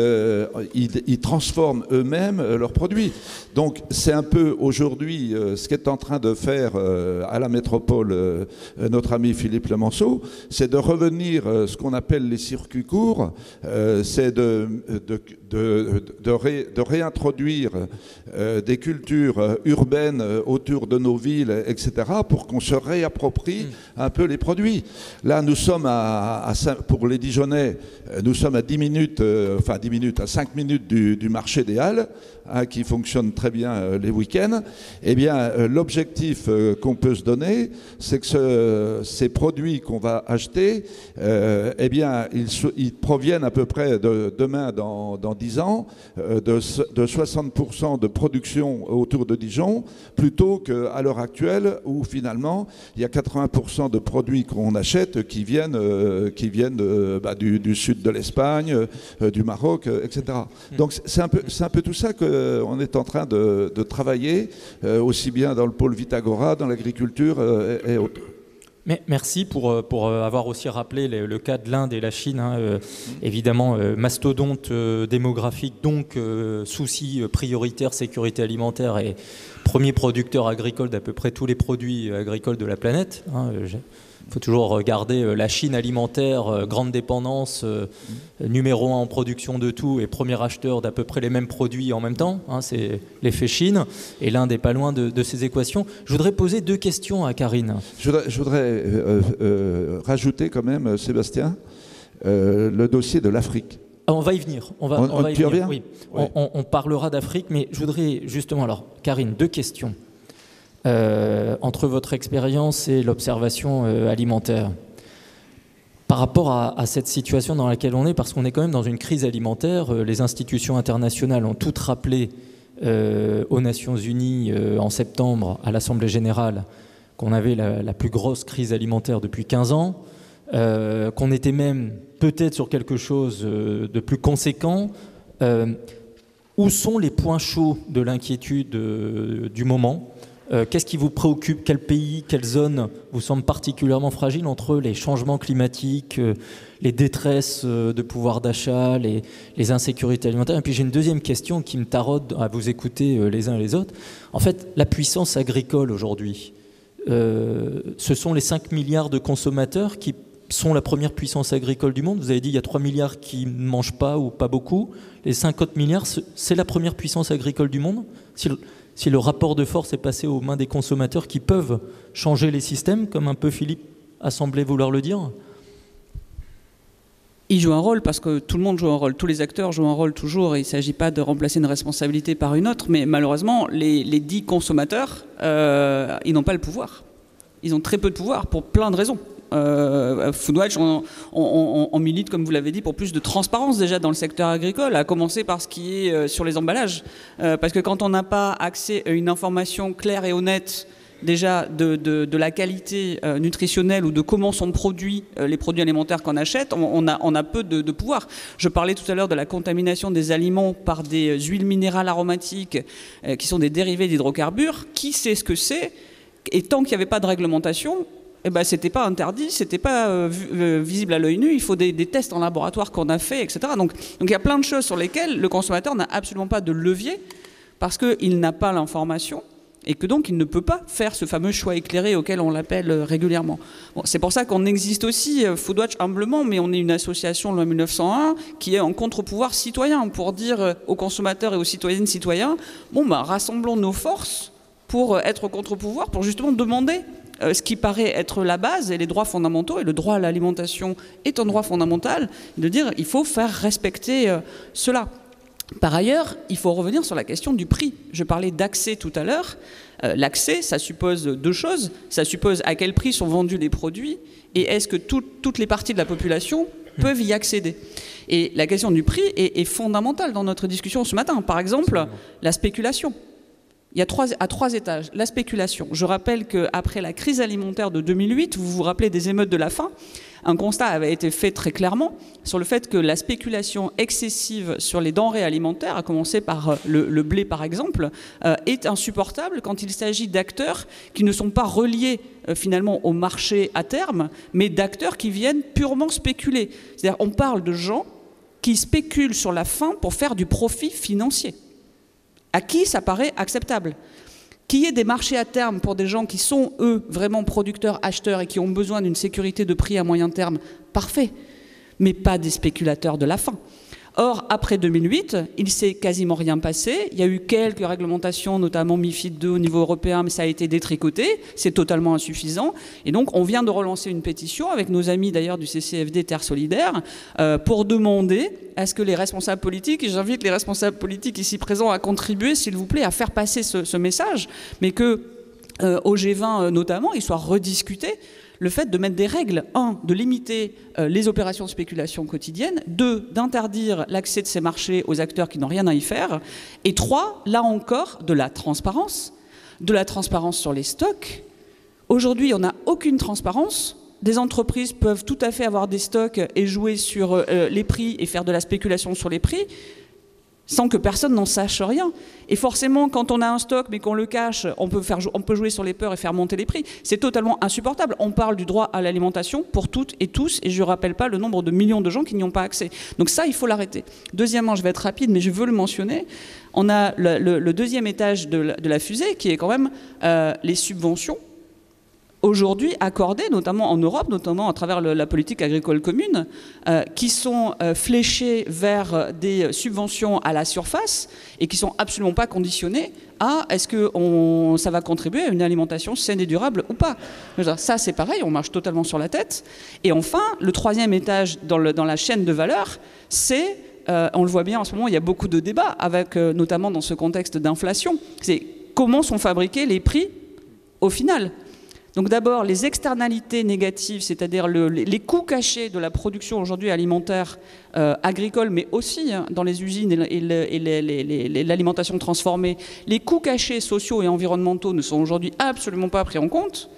[SPEAKER 3] ils transforment eux-mêmes leurs produits. Donc, c'est un peu aujourd'hui ce qu'est en train de faire à la métropole notre ami Philippe Lemanceau, c'est de revenir ce qu'on appelle les circuits courts, c'est de réintroduire des cultures urbaines autour de nos villes, etc., pour qu'on se réapproprie un peu les produits. Là, nous sommes pour les Dijonnais, nous sommes à 10 minutes, à 5 minutes du marché des Halles, qui fonctionne très bien les week-ends. Eh bien, l'objectif qu'on peut se donner, c'est que ces produits qu'on va acheter, eh bien, ils proviennent à peu près demain, dans 10 ans, de 60% de production autour de Dijon, plutôt qu'à l'heure actuelle où finalement il y a 80% de produits qu'on achète qui viennent du sud de l'Espagne, du Maroc, etc. Donc c'est un peu tout ça qu'on est en train de travailler, aussi bien dans le pôle Vitagora, dans l'agriculture et autres.
[SPEAKER 1] Mais merci pour avoir aussi rappelé le cas de l'Inde et la Chine. Évidemment, mastodonte démographique, donc souci prioritaire, sécurité alimentaire et premier producteur agricole d'à peu près tous les produits agricoles de la planète. Il faut toujours regarder la Chine alimentaire, grande dépendance, numéro 1 en production de tout et premier acheteur d'à peu près les mêmes produits en même temps. C'est l'effet Chine. Et l'Inde n'est pas loin de ces équations. Je voudrais poser 2 questions à Karine.
[SPEAKER 3] Je voudrais rajouter quand même, Sébastien, le dossier de l'Afrique.
[SPEAKER 1] On va y venir. On va y venir. Oui.
[SPEAKER 3] Ouais.
[SPEAKER 1] On parlera d'Afrique, mais je voudrais justement, alors, Karine, 2 questions. Entre votre expérience et l'observation alimentaire. Par rapport à cette situation dans laquelle on est, parce qu'on est quand même dans une crise alimentaire, les institutions internationales ont toutes rappelé aux Nations Unies en septembre, à l'Assemblée Générale, qu'on avait la plus grosse crise alimentaire depuis 15 ans, qu'on était même peut-être sur quelque chose de plus conséquent. Où sont les points chauds de l'inquiétude du moment ? Qu'est-ce qui vous préoccupe? Quel pays, quelle zone vous semble particulièrement fragile entre les changements climatiques, les détresses de pouvoir d'achat, les insécurités alimentaires? Et puis j'ai une deuxième question qui me taraude à vous écouter les uns et les autres. En fait, la puissance agricole aujourd'hui, ce sont les 5 milliards de consommateurs qui sont la première puissance agricole du monde. Vous avez dit il y a 3 milliards qui ne mangent pas ou pas beaucoup. Les 50 milliards, c'est la première puissance agricole du monde. Si le rapport de force est passé aux mains des consommateurs qui peuvent changer les systèmes, comme un peu Philippe a semblé vouloir le dire?
[SPEAKER 4] Il joue un rôle parce que tout le monde joue un rôle, tous les acteurs jouent un rôle toujours, et il ne s'agit pas de remplacer une responsabilité par une autre, mais malheureusement, les dits consommateurs, ils n'ont pas le pouvoir. Ils ont très peu de pouvoir pour plein de raisons. Foodwatch, on milite, comme vous l'avez dit, pour plus de transparence déjà dans le secteur agricole, à commencer par ce qui est sur les emballages. Parce que quand on n'a pas accès à une information claire et honnête déjà de la qualité nutritionnelle ou de comment sont produits les produits alimentaires qu'on achète, on a peu de pouvoir. Je parlais tout à l'heure de la contamination des aliments par des huiles minérales aromatiques qui sont des dérivés d'hydrocarbures. Qui sait ce que c'est? Et tant qu'il n'y avait pas de réglementation, eh ben, c'était pas interdit, c'était pas visible à l'œil nu. Il faut des tests en laboratoire qu'on a fait, etc. Donc il y a plein de choses sur lesquelles le consommateur n'a absolument pas de levier parce qu'il n'a pas l'information et que donc il ne peut pas faire ce fameux choix éclairé auquel on l'appelle régulièrement. Bon, c'est pour ça qu'on existe aussi, Foodwatch humblement, mais on est une association loi 1901 qui est en contre-pouvoir citoyen pour dire aux consommateurs et aux citoyennes citoyens, bon ben rassemblons nos forces pour être contre-pouvoir, pour justement demander ce qui paraît être la base et les droits fondamentaux, et le droit à l'alimentation est un droit fondamental, de dire il faut faire respecter cela. Par ailleurs, il faut revenir sur la question du prix. Je parlais d'accès tout à l'heure. L'accès, ça suppose deux choses. Ça suppose à quel prix sont vendus les produits et est-ce que toutes les parties de la population peuvent y accéder. Et la question du prix est fondamentale dans notre discussion ce matin. Par exemple, la spéculation. Il y a trois étages. La spéculation. Je rappelle qu'après la crise alimentaire de 2008, vous vous rappelez des émeutes de la faim, un constat avait été fait très clairement sur le fait que la spéculation excessive sur les denrées alimentaires, à commencer par le blé par exemple, est insupportable quand il s'agit d'acteurs qui ne sont pas reliés finalement au marché à terme, mais d'acteurs qui viennent purement spéculer. C'est-à-dire on parle de gens qui spéculent sur la faim pour faire du profit financier. À qui ça paraît acceptable? Qu'il y ait des marchés à terme pour des gens qui sont, eux, vraiment producteurs, acheteurs et qui ont besoin d'une sécurité de prix à moyen terme, parfait, mais pas des spéculateurs de la faim. Or, après 2008, il ne s'est quasiment rien passé. Il y a eu quelques réglementations, notamment MIFID II au niveau européen, mais ça a été détricoté. C'est totalement insuffisant. Et donc, on vient de relancer une pétition avec nos amis d'ailleurs du CCFD Terre Solidaire pour demander à ce que les responsables politiques, et j'invite les responsables politiques ici présents à contribuer, s'il vous plaît, à faire passer ce message, mais que au G20 notamment, il soit rediscuté le fait de mettre des règles, 1, de limiter les opérations de spéculation quotidiennes, 2, d'interdire l'accès de ces marchés aux acteurs qui n'ont rien à y faire, et 3, là encore, de la transparence sur les stocks. Aujourd'hui, on n'a aucune transparence. Des entreprises peuvent tout à fait avoir des stocks et jouer sur les prix et faire de la spéculation sur les prix, sans que personne n'en sache rien. Et forcément, quand on a un stock mais qu'on le cache, on peut jouer sur les peurs et faire monter les prix. C'est totalement insupportable. On parle du droit à l'alimentation pour toutes et tous, et je ne rappelle pas le nombre de millions de gens qui n'y ont pas accès. Donc ça, il faut l'arrêter. Deuxièmement, je vais être rapide, mais je veux le mentionner, on a le deuxième étage de la fusée, qui est quand même les subventions, aujourd'hui accordées, notamment en Europe, notamment à travers la politique agricole commune, qui sont fléchées vers des subventions à la surface et qui ne sont absolument pas conditionnées à est-ce que ça va contribuer à une alimentation saine et durable ou pas. Ça, c'est pareil, on marche totalement sur la tête. Et enfin, le troisième étage dans la chaîne de valeur, c'est, on le voit bien en ce moment, il y a beaucoup de débats, avec, notamment dans ce contexte d'inflation, c'est comment sont fabriqués les prix au final. Donc d'abord, les externalités négatives, c'est-à-dire les coûts cachés de la production aujourd'hui alimentaire, agricole, mais aussi dans les usines et l'alimentation transformée, les coûts cachés sociaux et environnementaux ne sont aujourd'hui absolument pas pris en compte.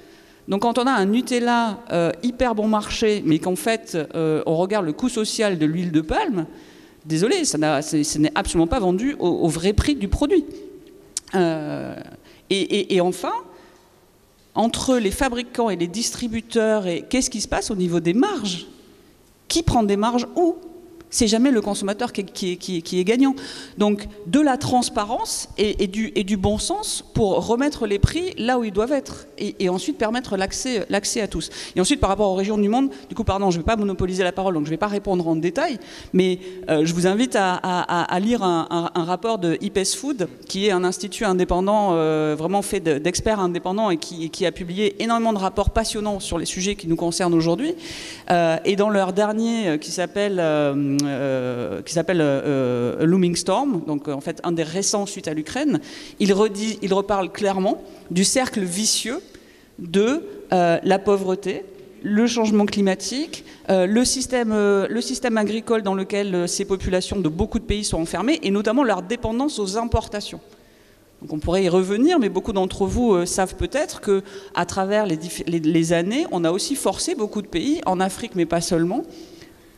[SPEAKER 4] Donc quand on a un Nutella hyper bon marché, mais qu'en fait on regarde le coût social de l'huile de palme, désolé, ce n'est absolument pas vendu au vrai prix du produit. Et enfin, entre les fabricants et les distributeurs, et qu'est-ce qui se passe au niveau des marges? Qui prend des marges où? C'est jamais le consommateur qui est gagnant. Donc de la transparence et du bon sens pour remettre les prix là où ils doivent être et ensuite permettre l'accès à tous. Et ensuite par rapport aux régions du monde, du coup pardon, je ne vais pas monopoliser la parole, donc je ne vais pas répondre en détail, mais je vous invite à lire un rapport de IPES Food, qui est un institut indépendant, vraiment fait d'experts indépendants et qui a publié énormément de rapports passionnants sur les sujets qui nous concernent aujourd'hui. Et dans leur dernier qui s'appelle Looming Storm, donc en fait un des récents suite à l'Ukraine, il reparle clairement du cercle vicieux de la pauvreté, le changement climatique, le système agricole dans lequel ces populations de beaucoup de pays sont enfermées, et notamment leur dépendance aux importations. Donc on pourrait y revenir, mais beaucoup d'entre vous savent peut-être qu'à travers les années, on a aussi forcé beaucoup de pays, en Afrique mais pas seulement,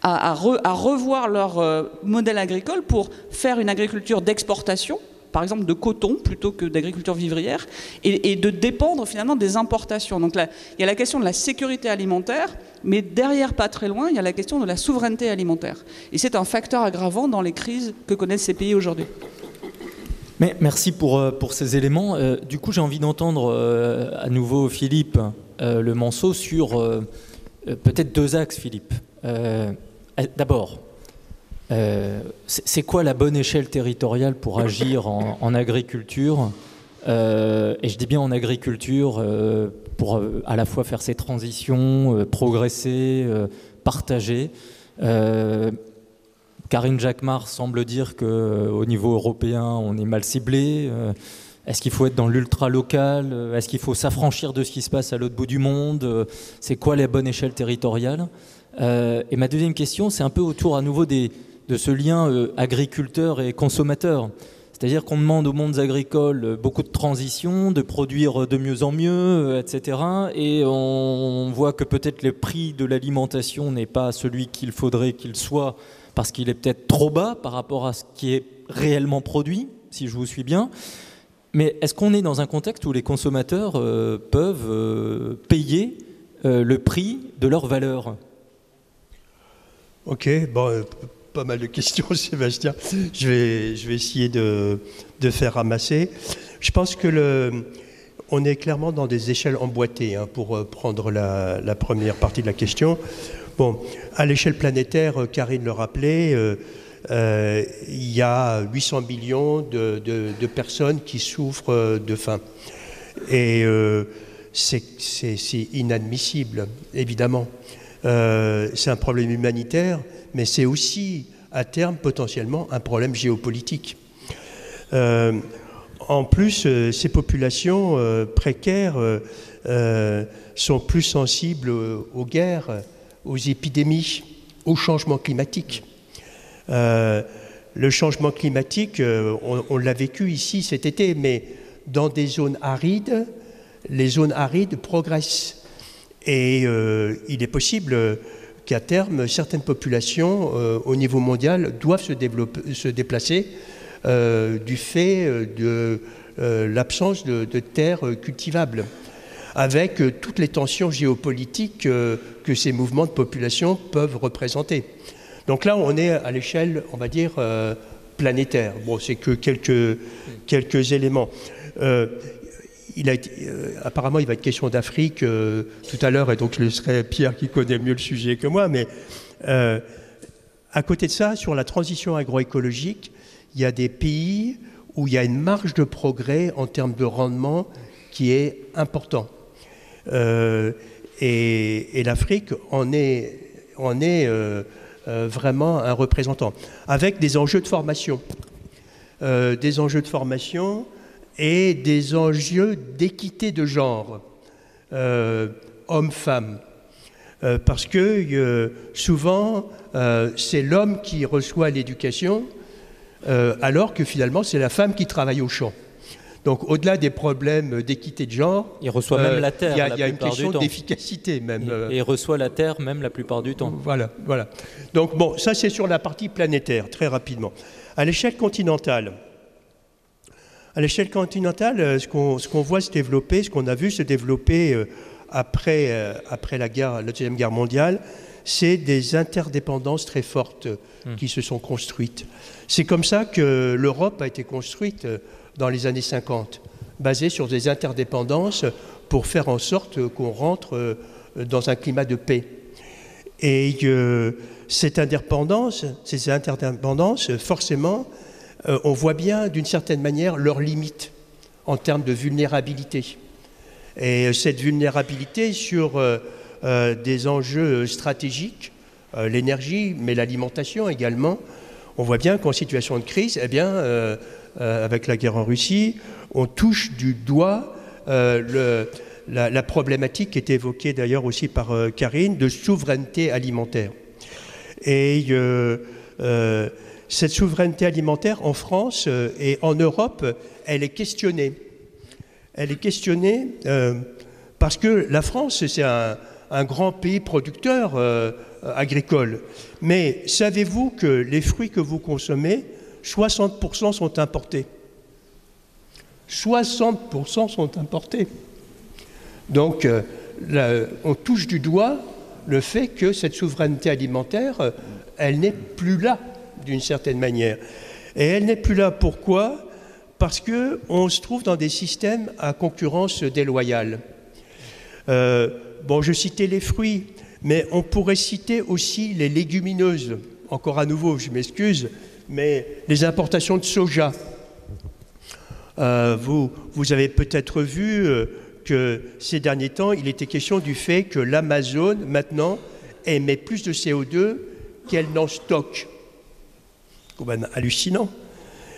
[SPEAKER 4] à revoir leur modèle agricole pour faire une agriculture d'exportation, par exemple de coton plutôt que d'agriculture vivrière, et de dépendre finalement des importations. Donc là, il y a la question de la sécurité alimentaire, mais derrière, pas très loin, il y a la question de la souveraineté alimentaire. Et c'est un facteur aggravant dans les crises que connaissent ces pays aujourd'hui.
[SPEAKER 1] Mais merci pour ces éléments. Du coup, j'ai envie d'entendre à nouveau Philippe Lemonceau sur peut-être 2 axes, Philippe. D'abord, c'est quoi la bonne échelle territoriale pour agir en agriculture et je dis bien en agriculture pour à la fois faire ces transitions, progresser, partager. Karine Jacquemart semble dire qu'au niveau européen, on est mal ciblé. Est-ce qu'il faut être dans l'ultra-local? Est-ce qu'il faut s'affranchir de ce qui se passe à l'autre bout du monde? C'est quoi la bonne échelle territoriale? Et ma deuxième question, c'est un peu autour à nouveau de ce lien agriculteur et consommateur. C'est-à-dire qu'on demande aux mondes agricoles beaucoup de transition, de produire de mieux en mieux, etc. Et on voit que peut-être le prix de l'alimentation n'est pas celui qu'il faudrait qu'il soit, parce qu'il est peut-être trop bas par rapport à ce qui est réellement produit, si je vous suis bien. Mais est-ce qu'on est dans un contexte où les consommateurs peuvent payer le prix de leur valeur?
[SPEAKER 5] Ok, bon, pas mal de questions, Sébastien. Je vais essayer de faire ramasser. Je pense que on est clairement dans des échelles emboîtées, hein, pour prendre la première partie de la question. Bon, à l'échelle planétaire, Karine le rappelait, il y a 800 millions de personnes qui souffrent de faim. Et c'est inadmissible, évidemment. C'est un problème humanitaire, mais c'est aussi, à terme, potentiellement, un problème géopolitique. En plus, ces populations précaires sont plus sensibles aux guerres, aux épidémies, au changement climatique. Le changement climatique, on l'a vécu ici cet été, mais dans des zones arides, les zones arides progressent. Et il est possible qu'à terme, certaines populations au niveau mondial doivent se déplacer du fait de l'absence de terres cultivables, avec toutes les tensions géopolitiques que ces mouvements de population peuvent représenter. Donc là, on est à l'échelle, on va dire, planétaire. Bon, c'est que quelques éléments. Apparemment, il va être question d'Afrique tout à l'heure, et donc je laisserai Pierre qui connaît mieux le sujet que moi. Mais à côté de ça, sur la transition agroécologique, il y a des pays où il y a une marge de progrès en termes de rendement qui est important. Et l'Afrique en est vraiment un représentant, avec des enjeux de formation. Et des enjeux d'équité de genre, homme-femme. Parce que souvent, c'est l'homme qui reçoit l'éducation, alors que finalement, c'est la femme qui travaille au champ. Donc, au-delà des problèmes d'équité de genre,
[SPEAKER 1] il reçoit même la terre.
[SPEAKER 5] Il y a une question d'efficacité même.
[SPEAKER 1] Et il reçoit la terre même la plupart du temps.
[SPEAKER 5] Voilà. Donc, bon, ça c'est sur la partie planétaire, très rapidement. À l'échelle continentale, ce qu'on voit se développer, ce qu'on a vu se développer après la Deuxième Guerre mondiale, c'est des interdépendances très fortes qui se sont construites. C'est comme ça que l'Europe a été construite dans les années 50, basée sur des interdépendances pour faire en sorte qu'on rentre dans un climat de paix. Et ces interdépendances, forcément, on voit bien d'une certaine manière leurs limites en termes de vulnérabilité. Et cette vulnérabilité sur des enjeux stratégiques, l'énergie, mais l'alimentation également, on voit bien qu'en situation de crise, avec la guerre en Russie, on touche du doigt la problématique qui était évoquée d'ailleurs aussi par Karine, de souveraineté alimentaire. Et cette souveraineté alimentaire en France et en Europe, elle est questionnée. Elle est questionnée parce que la France, c'est un grand pays producteur agricole. Mais savez-vous que les fruits que vous consommez, 60% sont importés? 60% sont importés. Donc, on touche du doigt le fait que cette souveraineté alimentaire, elle n'est plus là, d'une certaine manière. Et elle n'est plus là, pourquoi? Parce qu'on se trouve dans des systèmes à concurrence déloyale. Bon, je citais les fruits, mais on pourrait citer aussi les légumineuses. Encore à nouveau, je m'excuse, mais les importations de soja. Vous avez peut-être vu que ces derniers temps, il était question du fait que l'Amazon, maintenant, émet plus de CO2 qu'elle n'en stocke. C'est quand même hallucinant.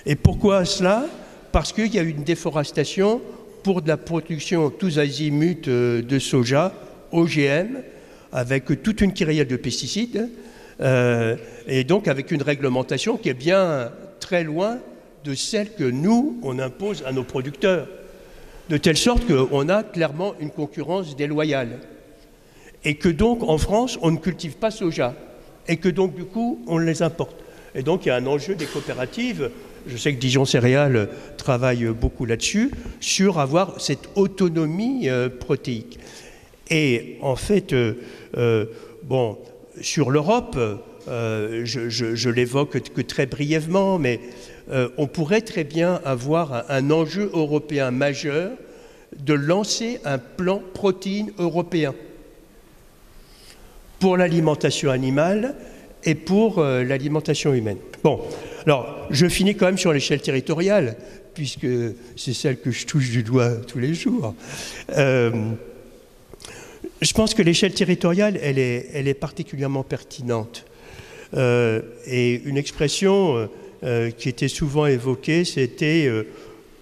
[SPEAKER 5] Et pourquoi cela? Parce qu'il y a eu une déforestation pour de la production tous azimuts de soja, OGM, avec toute une kyrielle de pesticides, et donc avec une réglementation qui est bien très loin de celle que nous, on impose à nos producteurs. De telle sorte qu'on a clairement une concurrence déloyale. Et que donc, en France, on ne cultive pas soja. Et que donc, du coup, on les importe. Et donc, il y a un enjeu des coopératives. Je sais que Dijon Céréales travaille beaucoup là-dessus, sur avoir cette autonomie protéique. Et en fait, bon, sur l'Europe, je l'évoque que très brièvement, mais on pourrait très bien avoir un enjeu européen majeur de lancer un plan protéines européen pour l'alimentation animale et pour l'alimentation humaine. Bon, alors je finis quand même sur l'échelle territoriale, puisque c'est celle que je touche du doigt tous les jours. Je pense que l'échelle territoriale, elle est particulièrement pertinente. Et une expression qui était souvent évoquée, c'était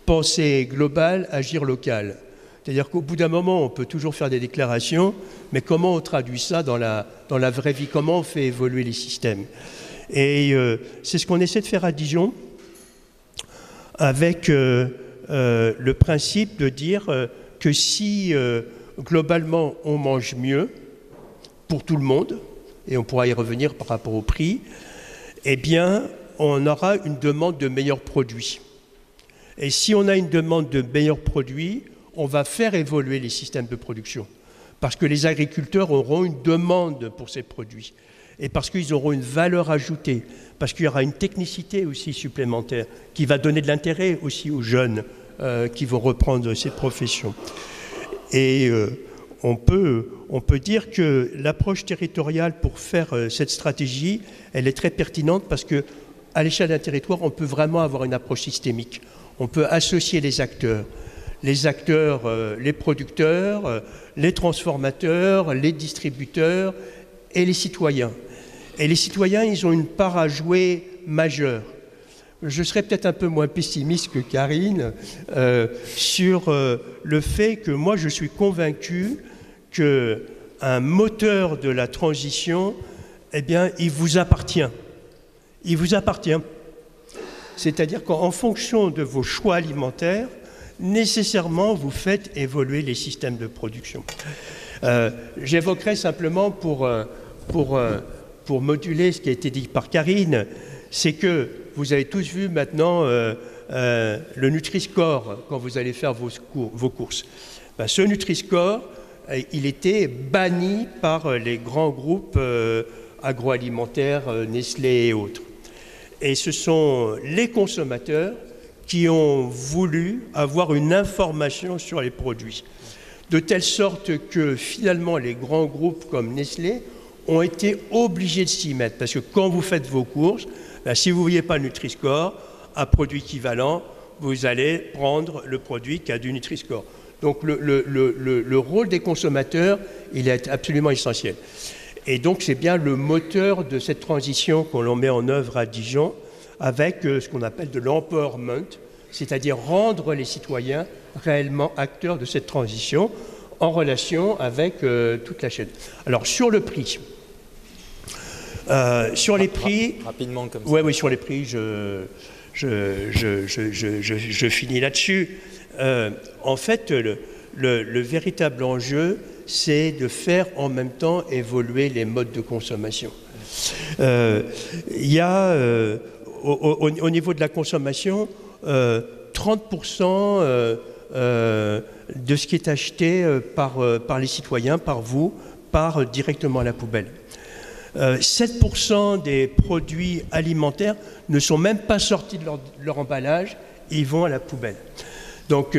[SPEAKER 5] penser global, agir local. C'est-à-dire qu'au bout d'un moment, on peut toujours faire des déclarations, mais comment on traduit ça dans la vraie vie? Comment on fait évoluer les systèmes? Et c'est ce qu'on essaie de faire à Dijon, avec le principe de dire que si globalement on mange mieux pour tout le monde, et on pourra y revenir par rapport au prix, eh bien, on aura une demande de meilleurs produits. Et si on a une demande de meilleurs produits, on va faire évoluer les systèmes de production. Parce que les agriculteurs auront une demande pour ces produits. Et parce qu'ils auront une valeur ajoutée. Parce qu'il y aura une technicité aussi supplémentaire qui va donner de l'intérêt aussi aux jeunes qui vont reprendre ces professions. Et on peut dire que l'approche territoriale pour faire cette stratégie, elle est très pertinente parce qu'à l'échelle d'un territoire, on peut vraiment avoir une approche systémique. On peut associer les acteurs, les producteurs, les transformateurs, les distributeurs et les citoyens. Et les citoyens, ils ont une part à jouer majeure. Je serais peut-être un peu moins pessimiste que Karine sur le fait que moi, je suis convaincu qu'un moteur de la transition, eh bien, il vous appartient. Il vous appartient. C'est-à-dire qu'en fonction de vos choix alimentaires, nécessairement, vous faites évoluer les systèmes de production. J'évoquerai simplement pour moduler ce qui a été dit par Karine, c'est que vous avez tous vu maintenant le Nutri-Score quand vous allez faire vos courses. Ben, ce Nutri-Score, il était banni par les grands groupes agroalimentaires, Nestlé et autres. Et ce sont les consommateurs qui ont voulu avoir une information sur les produits. De telle sorte que finalement les grands groupes comme Nestlé ont été obligés de s'y mettre. Parce que quand vous faites vos courses, ben, si vous ne voyez pas le Nutri-Score, à produit équivalent, vous allez prendre le produit qui a du Nutri-Score. Donc le rôle des consommateurs, il est absolument essentiel. Et donc c'est bien le moteur de cette transition qu'on met en œuvre à Dijon avec ce qu'on appelle de l'empowerment, c'est-à-dire rendre les citoyens réellement acteurs de cette transition en relation avec toute la chaîne. Alors sur le prix, Sur les prix...
[SPEAKER 1] Rapidement comme ça.
[SPEAKER 5] Oui, sur les prix, je finis là-dessus. En fait, le véritable enjeu, c'est de faire en même temps évoluer les modes de consommation. Il y a, au niveau de la consommation, 30% de ce qui est acheté par les citoyens, par vous, part directement à la poubelle. 7% des produits alimentaires ne sont même pas sortis de leur emballage, ils vont à la poubelle. Donc,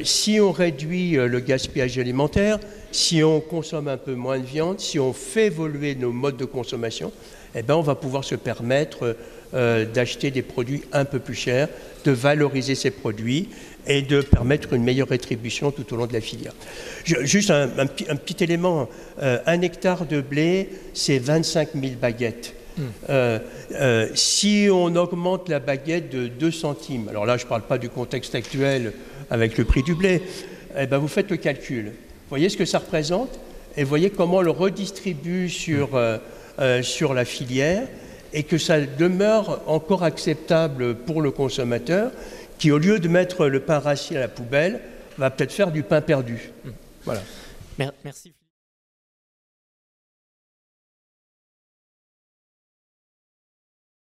[SPEAKER 5] si on réduit le gaspillage alimentaire, si on consomme un peu moins de viande, si on fait évoluer nos modes de consommation, eh ben, on va pouvoir se permettre d'acheter des produits un peu plus chers, de valoriser ces produits et de permettre une meilleure rétribution tout au long de la filière. Juste un petit élément, 1 hectare de blé, c'est 25 000 baguettes. Si on augmente la baguette de 2 centimes, alors là je ne parle pas du contexte actuel avec le prix du blé, eh ben, vous faites le calcul. Vous voyez ce que ça représente et vous voyez comment on le redistribue sur la filière et que ça demeure encore acceptable pour le consommateur qui, au lieu de mettre le pain rassis à la poubelle, va peut-être faire du pain perdu. Voilà.
[SPEAKER 1] Merci.